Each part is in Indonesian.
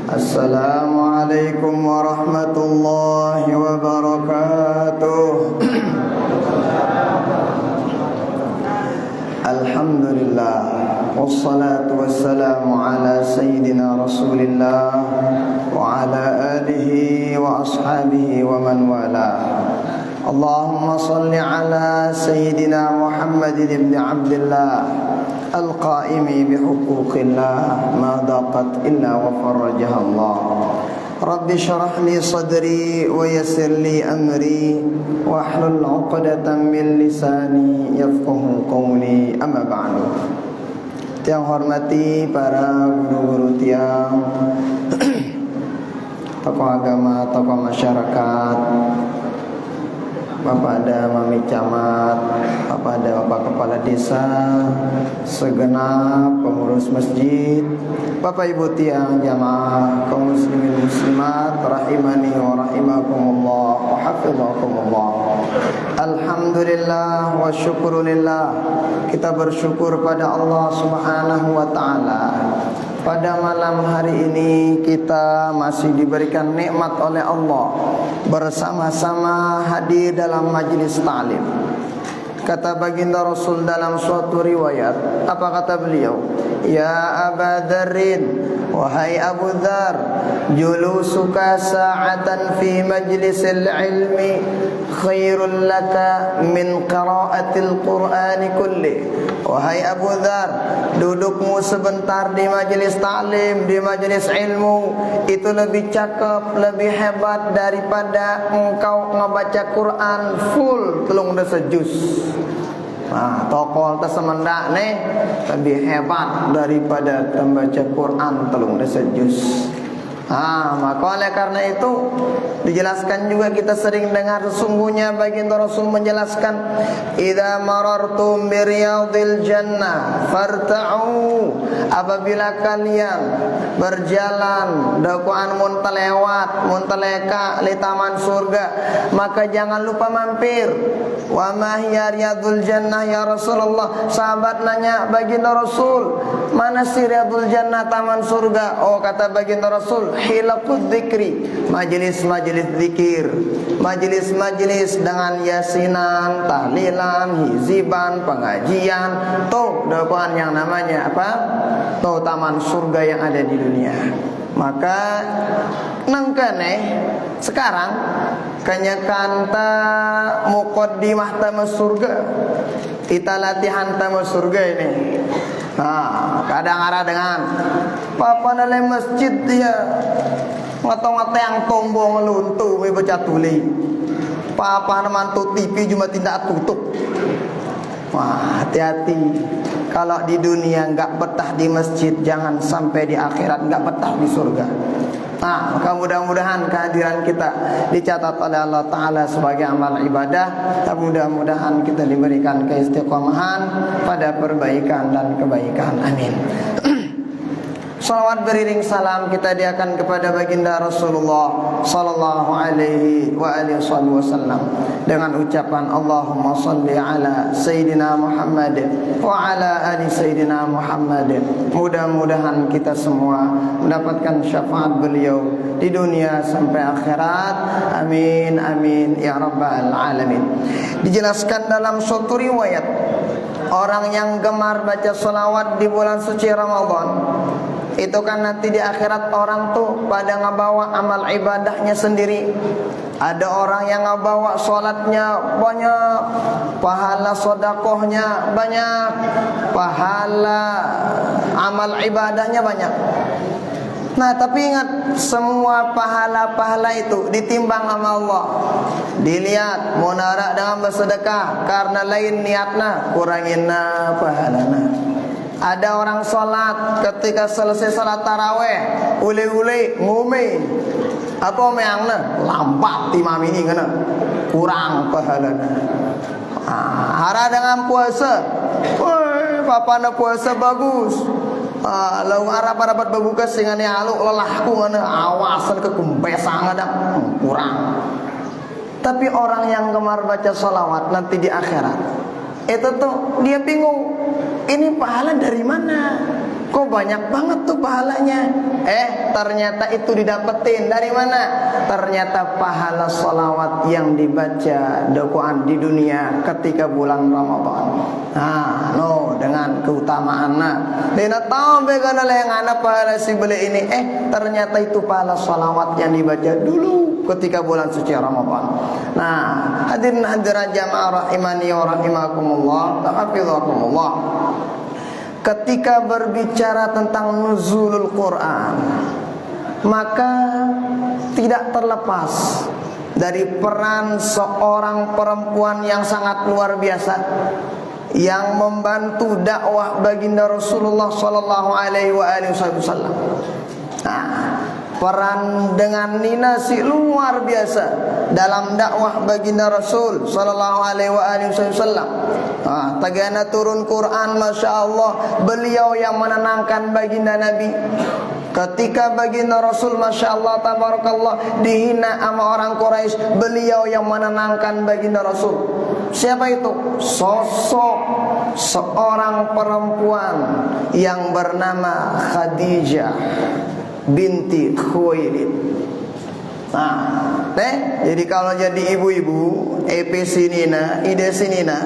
Assalamualaikum warahmatullahi wabarakatuh. Alhamdulillah, wassalatu wassalamu ala sayyidina Rasulillah wa ala alihi wa ashabihi wa man wala. Allahumma salli ala sayyidina Muhammad ibn Abdullah al-qaimi bihuquqillah ma daqat illa wa farrajaha Allah. Rabbi syrah li sadri wa yassir li amri wa hlul 'uqdatam min lisani yafqahu qawli, amma ba'du. Yang hormati para guru-guru tiang, tokoh agama, tokoh masyarakat, Bapak ada Mami Camat, Bapak ada Bapak Kepala Desa, segenap pengurus masjid, Bapak Ibu tiang jamaah kaum muslimin muslimat rahimani wa rahimakumullah wa hafizakumullah. Alhamdulillah wa syukurulillah, kita bersyukur pada Allah Subhanahu wa taala. Pada malam hari ini kita masih diberikan nikmat oleh Allah bersama-sama hadir dalam majlis ta'lim. Kata baginda Rasul dalam suatu riwayat, apa kata beliau? Ya Aba Dzarrin, wahai Abu Dzar, julusuka sa'atan fi majlisil ilmi khairul laka min qiraatil Qur'ani kulli. Wahai Abu Dzar, dudukmu sebentar di majelis ta'lim, di majelis ilmu, itu lebih cakep, lebih hebat daripada engkau ngebaca Quran full telung dasa juz. Nah, tokol tersemendak nih lebih hebat daripada membaca Quran telung dasa juz. Maka oleh karena itu dijelaskan juga, kita sering dengar sesungguhnya baginda Rasul menjelaskan, idza marartum biriyadil jannah farta'u, apabila kalian berjalan dakwaan muntalewat muntaleka li taman surga, maka jangan lupa mampir. Wa ma hiya riyadul jannah ya Rasulullah? Sahabat nanya baginda Rasul, mana sih riyadul jannah, taman surga? Oh, kata baginda Rasul, hilaqud dzikri, majelis-majelis zikir, majelis-majelis dengan yasinan, tahlilan, hiziban, pengajian. Tuh dakwaan yang namanya apa? Tuh taman surga yang ada di dunia. Maka nangkane sekarang kanyakanta muqaddimah taman surga, kita latihan taman surga ini. Kadang ada dengan papa dalam masjid dia ngetong-ngetong yang tombong luntu we baca tuli. Papa mantu TV cuma tidak tutup. Wah, hati-hati. Kalau di dunia enggak betah di masjid, jangan sampai di akhirat enggak betah di surga. Maka mudah-mudahan kehadiran kita dicatat oleh Allah Ta'ala sebagai amal ibadah, dan mudah-mudahan kita diberikan keistiqomahan pada perbaikan dan kebaikan. Amin. Salawat beriring salam kita diakan kepada baginda Rasulullah sallallahu alaihi wa alihi wasallam dengan ucapan Allahumma salli ala sayyidina Muhammad wa ala ali sayyidina Muhammad. Mudah-mudahan kita semua mendapatkan syafaat beliau di dunia sampai akhirat. Amin amin ya rabbal alamin. Dijelaskan dalam suatu riwayat, orang yang gemar baca salawat di bulan suci Ramadan, itu kan nanti di akhirat orang tuh pada ngebawa amal ibadahnya sendiri. Ada orang yang ngebawa sholatnya banyak, pahala sodakohnya banyak, pahala amal ibadahnya banyak. Nah, tapi ingat, semua pahala-pahala itu ditimbang sama Allah. Dilihat mau narak dengan bersedekah, karena lain niatna kurangin pahalana. Ada orang sholat, ketika selesai sholat taraweh, ule-ule ngumi, apa meangna lambat timam ini kena kurang pahalana. Hara dengan puasa, woi, papana puasa bagus. Lalu arah para berbuka sehingga ni alu lelahku ngana awasan kekumpesan ada kurang. Tapi orang yang gemar baca salawat nanti di akhirat, itu tuh dia bingung, ini pahala dari mana? Kok banyak banget tuh pahalanya? Ternyata itu didapetin dari mana? Ternyata pahala sholawat yang dibaca Quran di dunia ketika bulan Ramadan. Dengan keutamaan. Dina tahu begana yang anak pahala si beli ini. Ternyata itu pahala sholawat yang dibaca dulu ketika bulan suci Ramadan. Hadirin hadirat jamaah rahimani wa rahimakumullah, hafizakumullah. Ketika berbicara tentang nuzulul Quran, maka tidak terlepas dari peran seorang perempuan yang sangat luar biasa yang membantu dakwah baginda Rasulullah sallallahu alaihi wasallam. Peran dengan Nina si luar biasa dalam dakwah baginda Rasul sallallahu alaihi wasallam. Tagana turun Quran, masya Allah, beliau yang menenangkan baginda Nabi. Ketika baginda Rasul, masya Allah, tabarakallah, dihina sama orang Quraisy, beliau yang menenangkan baginda Rasul. Siapa itu? Sosok seorang perempuan yang bernama Khadijah binti Khuwailid. Jadi kalau jadi ibu-ibu, EPC Nina, IDC Nina,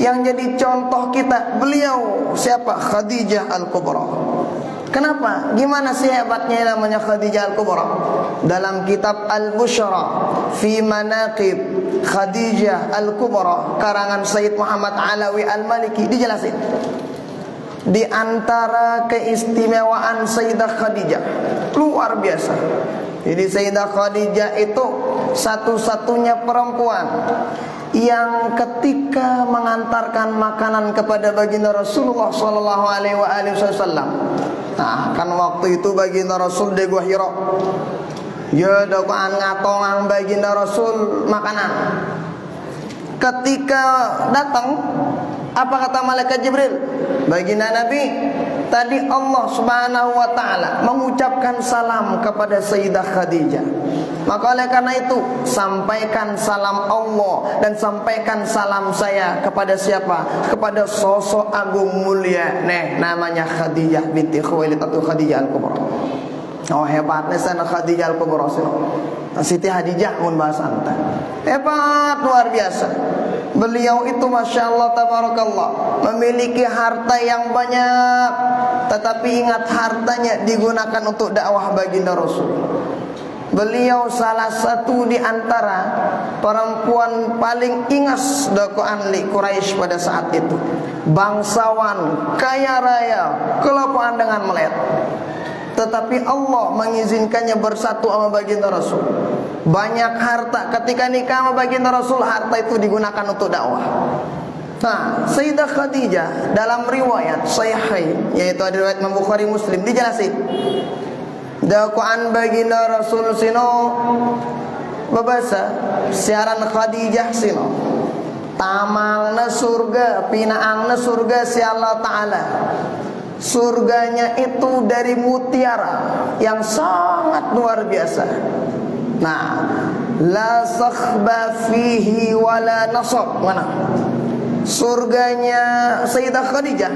yang jadi contoh kita beliau siapa? Khadijah Al-Kubra. Kenapa? Gimana sih hebatnya namanya Khadijah Al-Kubra? Dalam kitab Al-Bushra fi Manaqib Khadijah Al-Kubra karangan Sayyid Muhammad Alawi Al-Maliki dijelasin. Di antara keistimewaan Sayyidah Khadijah luar biasa. Jadi Sayyidah Khadijah itu satu-satunya perempuan yang ketika mengantarkan makanan kepada baginda Rasulullah sallallahu alaihi wasallam. Kan waktu itu baginda Rasul di Gua Hira. Ya doaan ngatongang baginda Rasul makanan. Ketika datang, apa kata malaikat Jibril? Baginda Nabi, tadi Allah Subhanahu wa taala mengucapkan salam kepada Sayyidah Khadijah. Maka oleh karena itu, sampaikan salam Allah dan sampaikan salam saya kepada siapa? Kepada sosok agung mulia, namanya Khadijah binti Khuwailid atau Khadijah Al-Kubra. Hebatnya sana Khadijah Al-Kubra. Siti Khadijah mun bahasa anta. Hebat luar biasa. Beliau itu masya Allah tabarakallah memiliki harta yang banyak, tetapi ingat hartanya digunakan untuk dakwah baginda Rasul. Beliau salah satu di antara perempuan paling ingas dakwaan li Quraisy pada saat itu. Bangsawan, kaya raya, kelaparan dengan melihat. Tetapi Allah mengizinkannya bersatu sama baginda Rasul. Banyak harta. Ketika nikah sama baginda Rasul, harta itu digunakan untuk dakwah. Sayyidah Khadijah dalam riwayat Sahihain, yaitu ada riwayat Imam Bukhari Muslim, dijelasin dakwaan baginda Rasul sino babasa siaran Khadijah sino tamangna surga, pinaangna surga si Allah Ta'ala. Surganya itu dari mutiara yang sangat luar biasa. La sakhba fihi wala nasab. Mana? Surganya Sayyidah Khadijah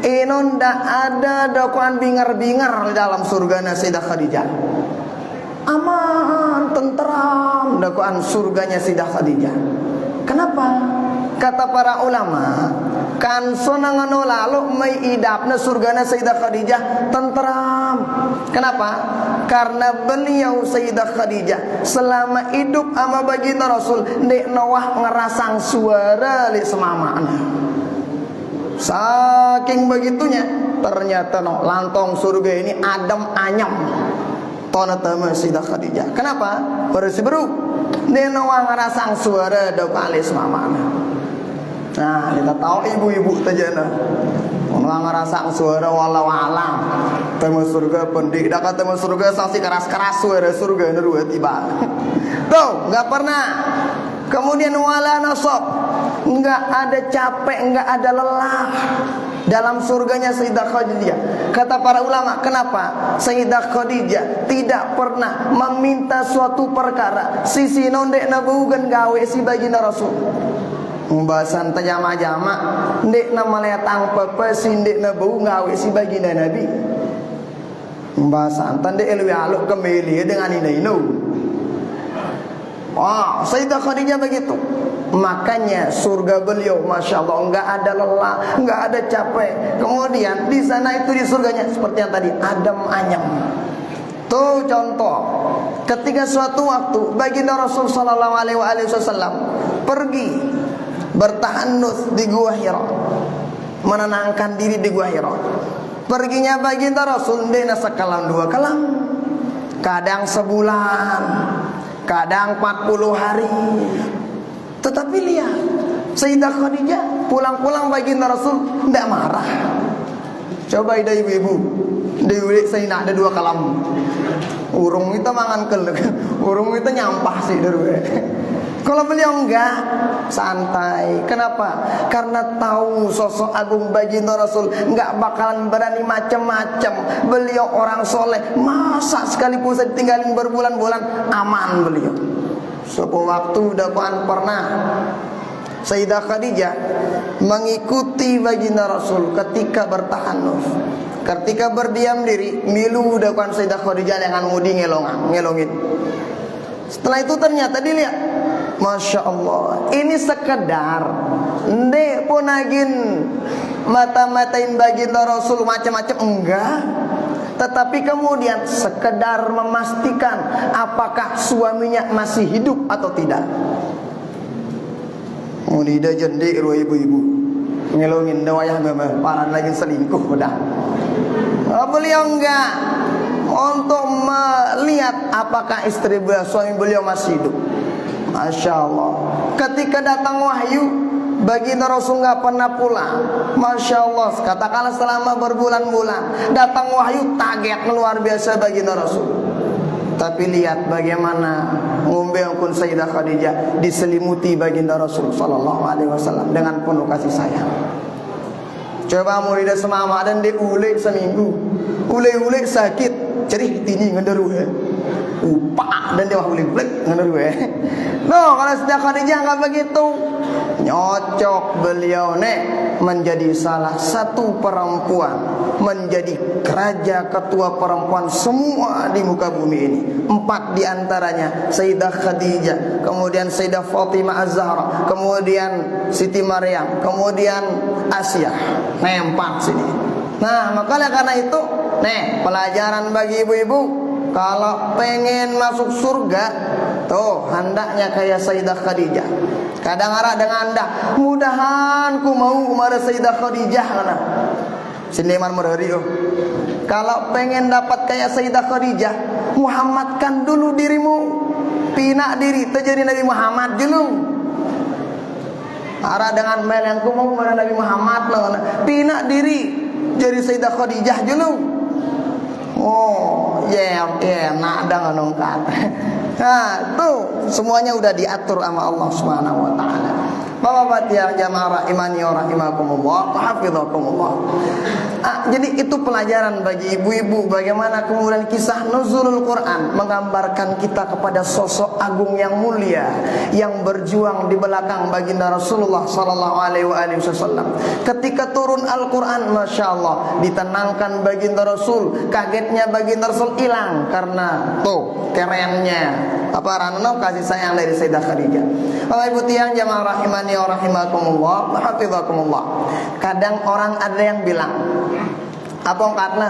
ini ndak ada dakwaan bingar-bingar di dalam surganya Sayyidah Khadijah. Aman, tenteram dakwaan surganya Sayyidah Khadijah. Kenapa? Kata para ulama, kan sonangan lalu mai idapna surgana Sayyidah Khadijah tenteram. Kenapa? Karena beliau Sayyidah Khadijah selama hidup sama baginda Rasul ndek nawah ngerasang suara li semamana. Saking begitunya ternyata lantong surga ini adem anyam. Tonatama Sayyidah Khadijah. Kenapa? Bersih beru. Ndek nawah ngerasang suara do kali semamana. Kita tahu ibu-ibu tajana orang ngerasa suara walau-walau tema surga pendik dah kata tema surga sanksi keras-keras suara surga nerua tiba. Tuh, enggak pernah. Kemudian wala nasab, enggak ada capek, enggak ada lelah dalam surganya Sayyidah Khadijah. Kata para ulama, kenapa? Sayyidah Khadijah tidak pernah meminta suatu perkara sisi nondek nabugan gawe si baginda Rasul. Pembahasan tajama-jama ndek nama letang pepes ndek na bau ngawe si baginda Nabi. Pembahasan tande elwi aluk kembali dengan ini. Wah, Sayyidah Khadijah begitu. Makanya surga beliau, masya Allah, enggak ada lelah, enggak ada capek. Kemudian di sana itu di surganya seperti yang tadi, adem anyem. Tuh contoh, ketika suatu waktu baginda Rasul Sallallahu Alaihi Wasallam pergi bertahannuts di Gua Hira, menenangkan diri di Gua Hira. Perginya baginda Rasul dena sekalam 2 kalam, kadang sebulan, kadang 40 hari. Tetapi lihat, Sayyidah Khadijah pulang-pulang baginda Rasul tidak marah. Coba ida ibu-ibu, diulik saya nak ada 2 kalam. Urung itu mangan kelek, urung itu nyampah sih dari. Kalau beliau enggak, santai. Kenapa? Karena tahu sosok agung baginda Rasul enggak bakalan berani macam-macam. Beliau orang soleh, masa sekalipun saya tinggalin berbulan-bulan aman beliau. Suatu waktu dakwaan pernah Sayyidah Khadijah mengikuti baginda Rasul ketika bertahanus, ketika berdiam diri, milu dakwaan Sayyidah Khadijah dengan mudi ngelongin. Setelah itu ternyata dilihat, masya Allah, ini sekedar ndek ponagin mata-matain baginda Rasul macam-macam, enggak. Tetapi kemudian sekedar memastikan apakah suaminya masih hidup atau tidak. Mulida jendik ru ibu-ibu ngelongin dawayah mama paran lagi selingkuh udah. Beliau enggak, untuk melihat apakah istri beliau, suami beliau masih hidup. Masya Allah, ketika datang wahyu baginda Rasul nggak pernah pulang. Masya Allah, katakanlah selama berbulan-bulan datang wahyu, kaget luar biasa baginda Rasul. Tapi lihat bagaimana ngumbeungkeun Sayyidah Khadijah diselimuti baginda Rasul Sallallahu Alaihi Wasallam dengan penuh kasih sayang. Coba murid semama dan diulik seminggu, ulik sakit, cerih tini ngenderu upak dan dia ulik ngenderu No, kalau Sayyidah Khadijah nggak begitu. Nyocok beliau menjadi salah satu perempuan, menjadi raja ketua perempuan semua di muka bumi ini. 4 diantaranya Sayyidah Khadijah, kemudian Sayyidah Fatimah Az-Zahra, kemudian Siti Maryam, kemudian Asia. 4 sini. Nah, makanya karena itu, pelajaran bagi ibu-ibu, kalau pengen masuk surga, tuh hendaknya kayak Sayyidah Khadijah. Kadang arah dengan anda, mudahan ku mau kepada Sayyidah Khadijah karena sindiman merhari. Kalau pengen dapat kayak Sayyidah Khadijah, Muhammadkan dulu dirimu, pinak diri terjadi Nabi Muhammad dulu. Arah dengan mel yang ku mau kepada Nabi Muhammad lah, pinak diri jadi Sayyidah Khadijah dulu. Oh, nak dah nongkat. Nah, tuh semuanya udah diatur sama Allah Subhanahu wa taala. Bapak-bapak yang jamaah rahimani wa rahimakumullah, hafizakumullah. Jadi itu pelajaran bagi ibu-ibu bagaimana kemudian kisah nuzulul Quran menggambarkan kita kepada sosok agung yang mulia yang berjuang di belakang baginda Rasulullah sallallahu alaihi wasallam. Ketika turun Al-Quran, masya Allah, ditenangkan baginda Rasul. Kagetnya baginda Rasul hilang karena tuh kerennya kasih sayang dari Sayyidah Khadijah. Bapak Ibu tiang jamaah rahimani wa rahimakumullah, hafizakumullah. Kadang orang ada yang bilang, apa karena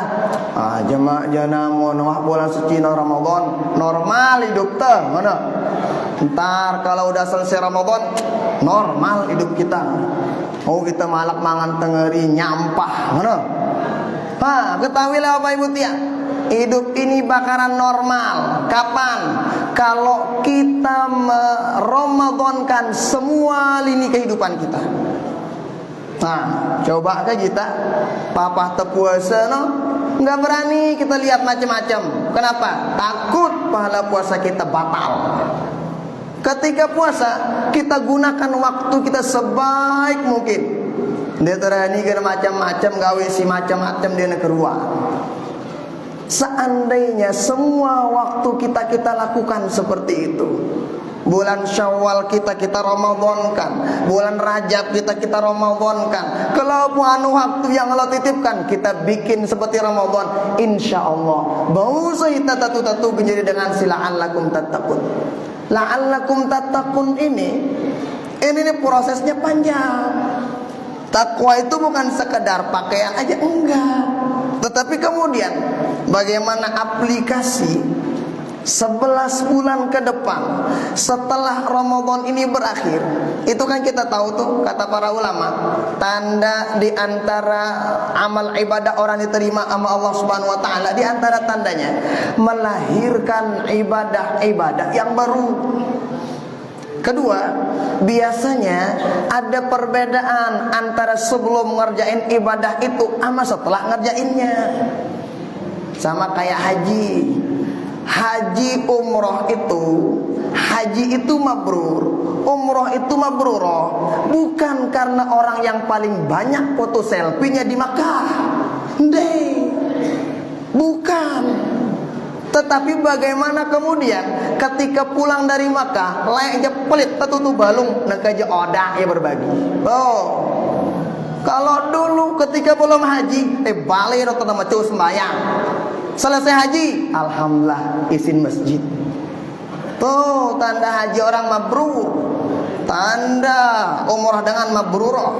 jemaah jana mau bulan suci Ramadan normal hidup teh mana? Ntar kalau udah selesai Ramadan normal hidup kita. Oh, kita malak mangan tengeri nyampah mana? Ketahuilah Bapak Ibu tiang, hidup ini bakaran normal. Kapan? Kalau kita meramadankan semua lini kehidupan kita. Nah, coba ke kita papa tepuasa nggak berani kita lihat macam-macam. Kenapa? Takut pahala puasa kita batal. Ketika puasa kita gunakan waktu kita sebaik mungkin. Dia terani ke macam-macam gawe si macam-macam dia keluar. Seandainya semua waktu kita lakukan seperti itu, Bulan Syawal kita Ramadankan, bulan Rajab kita Ramadankan. Kalau anu waktu yang Allah titipkan kita bikin seperti Ramadan, insya Allah bau kita tatu menjadi dengan la'allakum tattaqun. La'allakum tattaqun ini prosesnya panjang. Takwa itu bukan sekedar pakaian aja, enggak. Tetapi kemudian bagaimana aplikasi 11 bulan ke depan setelah Ramadan ini berakhir. Itu kan kita tahu tuh, kata para ulama, tanda di antara amal ibadah orang diterima sama Allah Subhanahu wa taala, di antara tandanya melahirkan ibadah-ibadah yang baru. Kedua, biasanya ada perbedaan antara sebelum ngerjain ibadah itu sama setelah ngerjainnya. Sama kayak haji. Haji umroh itu, haji itu mabrur, umroh itu mabrurah, bukan karena orang yang paling banyak foto selfie-nya di Makkah. Bukan. Tetapi bagaimana kemudian ketika pulang dari Makkah, layaknya pelit tetutu balung nekaja odah ya berbagi. Oh. Kalau dulu ketika belum haji, balik atau nama cus sembahyang. Selesai haji, alhamdulillah izin masjid. Tuh tanda haji orang mabrur, tanda umrah dengan mabrurah.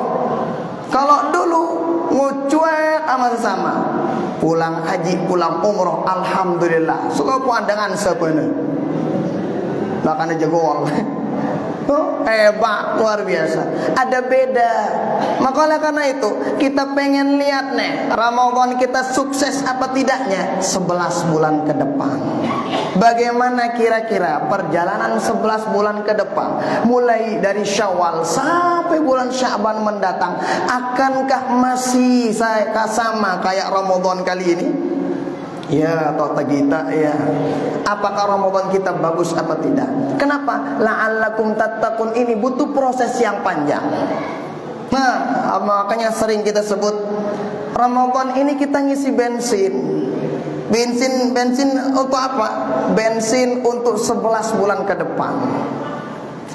Kalau dulu ngucuek sama sesama, pulang haji, pulang umrah, alhamdulillah. Suka pandangan sepenuh. Bahkan jegol. Oh, hebat, luar biasa. Ada beda. Maka oleh karena itu kita pengen lihat nih Ramadan kita sukses apa tidaknya 11 bulan ke depan. Bagaimana kira-kira perjalanan 11 bulan ke depan, mulai dari Syawal sampai bulan Sya'ban mendatang, akankah masih sama kayak Ramadan kali ini? Ya, atau kita ya. Apakah Ramadan kita bagus apa tidak? Kenapa? La'allakum tattaqun ini butuh proses yang panjang. Nah, makanya sering kita sebut Ramadan ini kita ngisi bensin. Bensin untuk apa? Bensin untuk 11 bulan ke depan.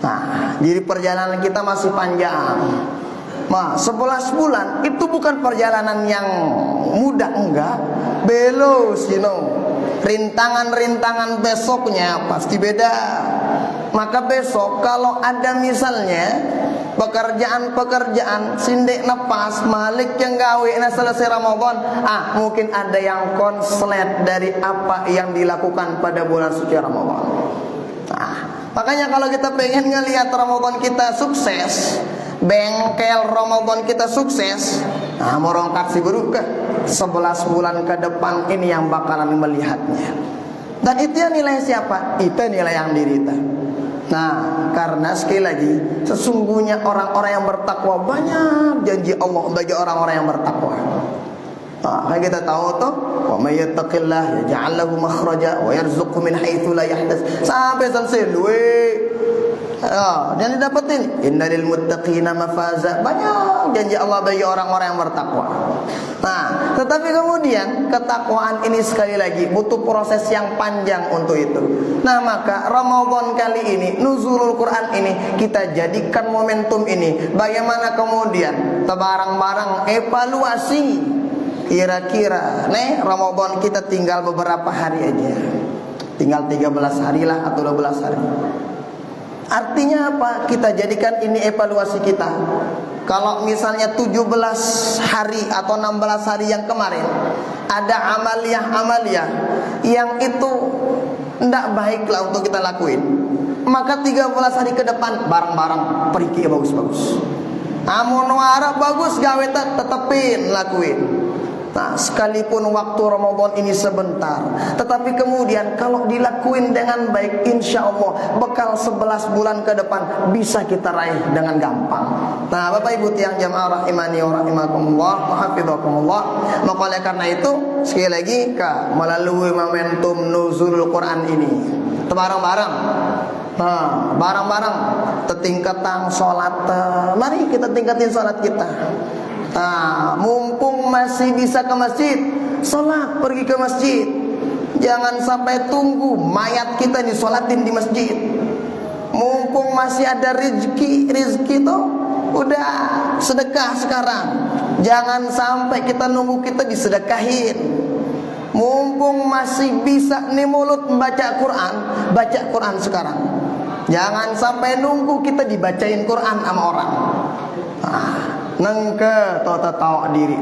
Nah, jadi perjalanan kita masih panjang. Nah, 11 bulan itu bukan perjalanan yang mudah, enggak. Belos, rintangan-rintangan besoknya pasti beda. Maka besok kalau ada misalnya pekerjaan sindik nepas malik yang gawe selesai Ramadan, mungkin ada yang konslet dari apa yang dilakukan pada bulan suci Ramadan. Makanya kalau kita pengen ngelihat Ramadan kita sukses, bengkel Ramadan kita sukses, merongkak si berukah 11 bulan ke depan ini yang bakalan melihatnya. Dan itu yang nilai siapa? Itu nilai yang dirita. Nah, karena sekali lagi sesungguhnya orang-orang yang bertakwa banyak janji Allah bagi orang-orang yang bertakwa. Nah, kita tahu tuh, wa may yattaqillah yaj'al lahu makhraja wa yarzuqhu min haitsu la yahtasib. Sampai selesai dan didapetin innalil muttaqina mafaza. Banyak janji Allah bagi orang-orang yang bertakwa. Nah, tetapi kemudian ketakwaan ini sekali lagi butuh proses yang panjang untuk itu. Nah, maka Ramadan kali ini, nuzulul Quran ini kita jadikan momentum ini. Bagaimana kemudian barang-barang evaluasi. Kira-kira Ramadan kita tinggal beberapa hari aja. Tinggal 13 hari lah atau 12 hari. Artinya apa? Kita jadikan ini evaluasi kita. Kalau misalnya 17 hari atau 16 hari yang kemarin ada amaliyah yang itu tidak baiklah untuk kita lakuin, maka 13 hari ke depan bareng-bareng pergi bagus-bagus. Amun wara bagus gawe tetepin lakuin. Nah, sekalipun waktu Ramadan ini sebentar, tetapi kemudian kalau dilakuin dengan baik, insya Allah bekal 11 bulan ke depan bisa kita raih dengan gampang. Nah, Bapak Ibu tiang jamaah rahimani wa rahimakumullah, hafizakumullah. Maka oleh karena itu sekali lagi melalui momentum nuzulul Quran ini bareng-bareng. Nah, bareng-bareng tingkatan salat. Mari kita tingkatin salat kita. Nah, mumpung masih bisa ke masjid, sholat, pergi ke masjid. Jangan sampai tunggu mayat kita disolatin di masjid. Mumpung masih ada rizki tuh udah sedekah sekarang. Jangan sampai kita nunggu kita disedekahin. Mumpung masih bisa nih mulut membaca Quran, baca Quran sekarang. Jangan sampai nunggu kita dibacain Quran sama orang. Nengke tahu diri.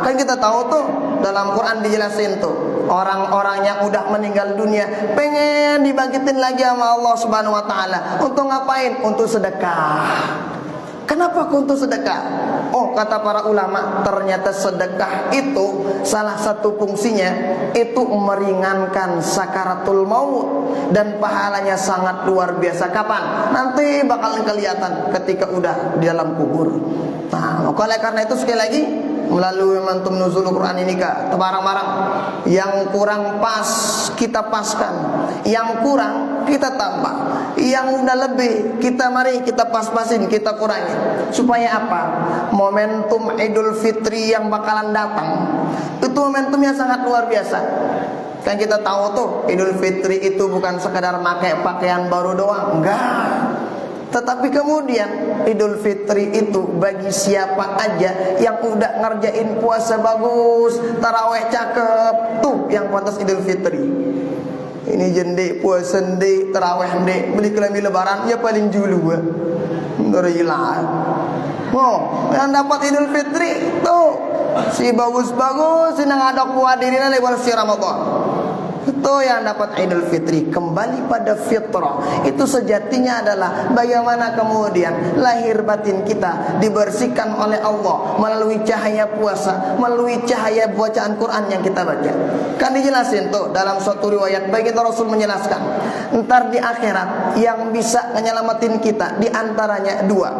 Kan kita tahu tuh dalam Quran dijelasin tuh orang-orang yang udah meninggal dunia pengen dibangkitin lagi sama Allah Subhanahu wa taala. Untuk ngapain? Untuk sedekah. Kenapa untuk sedekah? Oh, kata para ulama, ternyata sedekah itu salah satu fungsinya itu meringankan sakaratul maut dan pahalanya sangat luar biasa. Kapan? Nanti bakal kelihatan ketika udah di dalam kubur. Nah, oleh karena itu sekali lagi melalui momentum nuzul Quran ini Kak, barang-barang yang kurang pas kita paskan, yang kurang kita tambah, yang udah lebih mari kita pas-pasin, kita kurangi. Supaya apa? Momentum Idul Fitri yang bakalan datang itu momentumnya sangat luar biasa. Kan kita tahu tuh Idul Fitri itu bukan sekadar pakai pakaian baru doang, enggak. Tetapi kemudian Idul Fitri itu bagi siapa aja yang udah ngerjain puasa bagus, taraweh cakep, tuh yang pantas Idul Fitri. Ini jendek puasa ndek, taraweh ndek, beli kelambi lebaran ya paling julu gua. Ndorilah. Oh, yang dapat Idul Fitri tuh si bagus-bagus si nang adok puadirina lewat si Ramadan. Itu yang dapat Idul Fitri. Kembali pada fitrah. Itu sejatinya adalah bagaimana kemudian lahir batin kita dibersihkan oleh Allah melalui cahaya puasa, melalui cahaya bacaan Quran yang kita baca. Kan dijelasin tuh dalam suatu riwayat baginda Rasul menjelaskan, ntar di akhirat yang bisa menyelamatin kita diantaranya dua.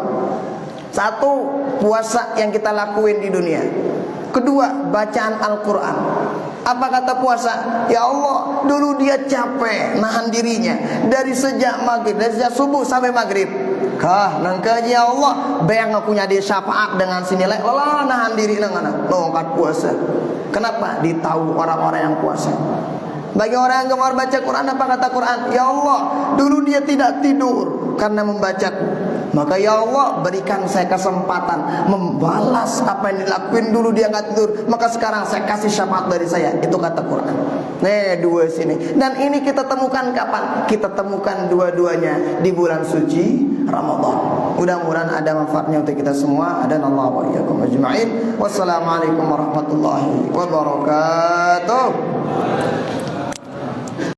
Satu, puasa yang kita lakuin di dunia. Kedua, bacaan Al-Quran. Apa kata puasa? Ya Allah, dulu dia capek nahan dirinya dari sejak maghrib, dari sejak subuh sampai maghrib. Nangka ya Allah, bayang aku nyadi syafaat dengan sinilai lelah nahan diri dengan nongkat puasa. Kenapa? Ditahu orang-orang yang puasa. Bagi orang yang gemar baca Quran, apa kata Quran? Ya Allah, dulu dia tidak tidur karena membacaku. Maka ya Allah, berikan saya kesempatan membalas apa yang dilakuin dulu dia nggak tidur. Maka sekarang saya kasih syafaat dari saya. Itu kata Quran. Nih dua sini. Dan ini kita temukan kapan? Kita temukan dua-duanya di bulan suci Ramadan. Mudah-mudahan ada manfaatnya untuk kita semua. Dan Allah wa iyyakum ajma'in. Wassalamualaikum warahmatullahi wabarakatuh.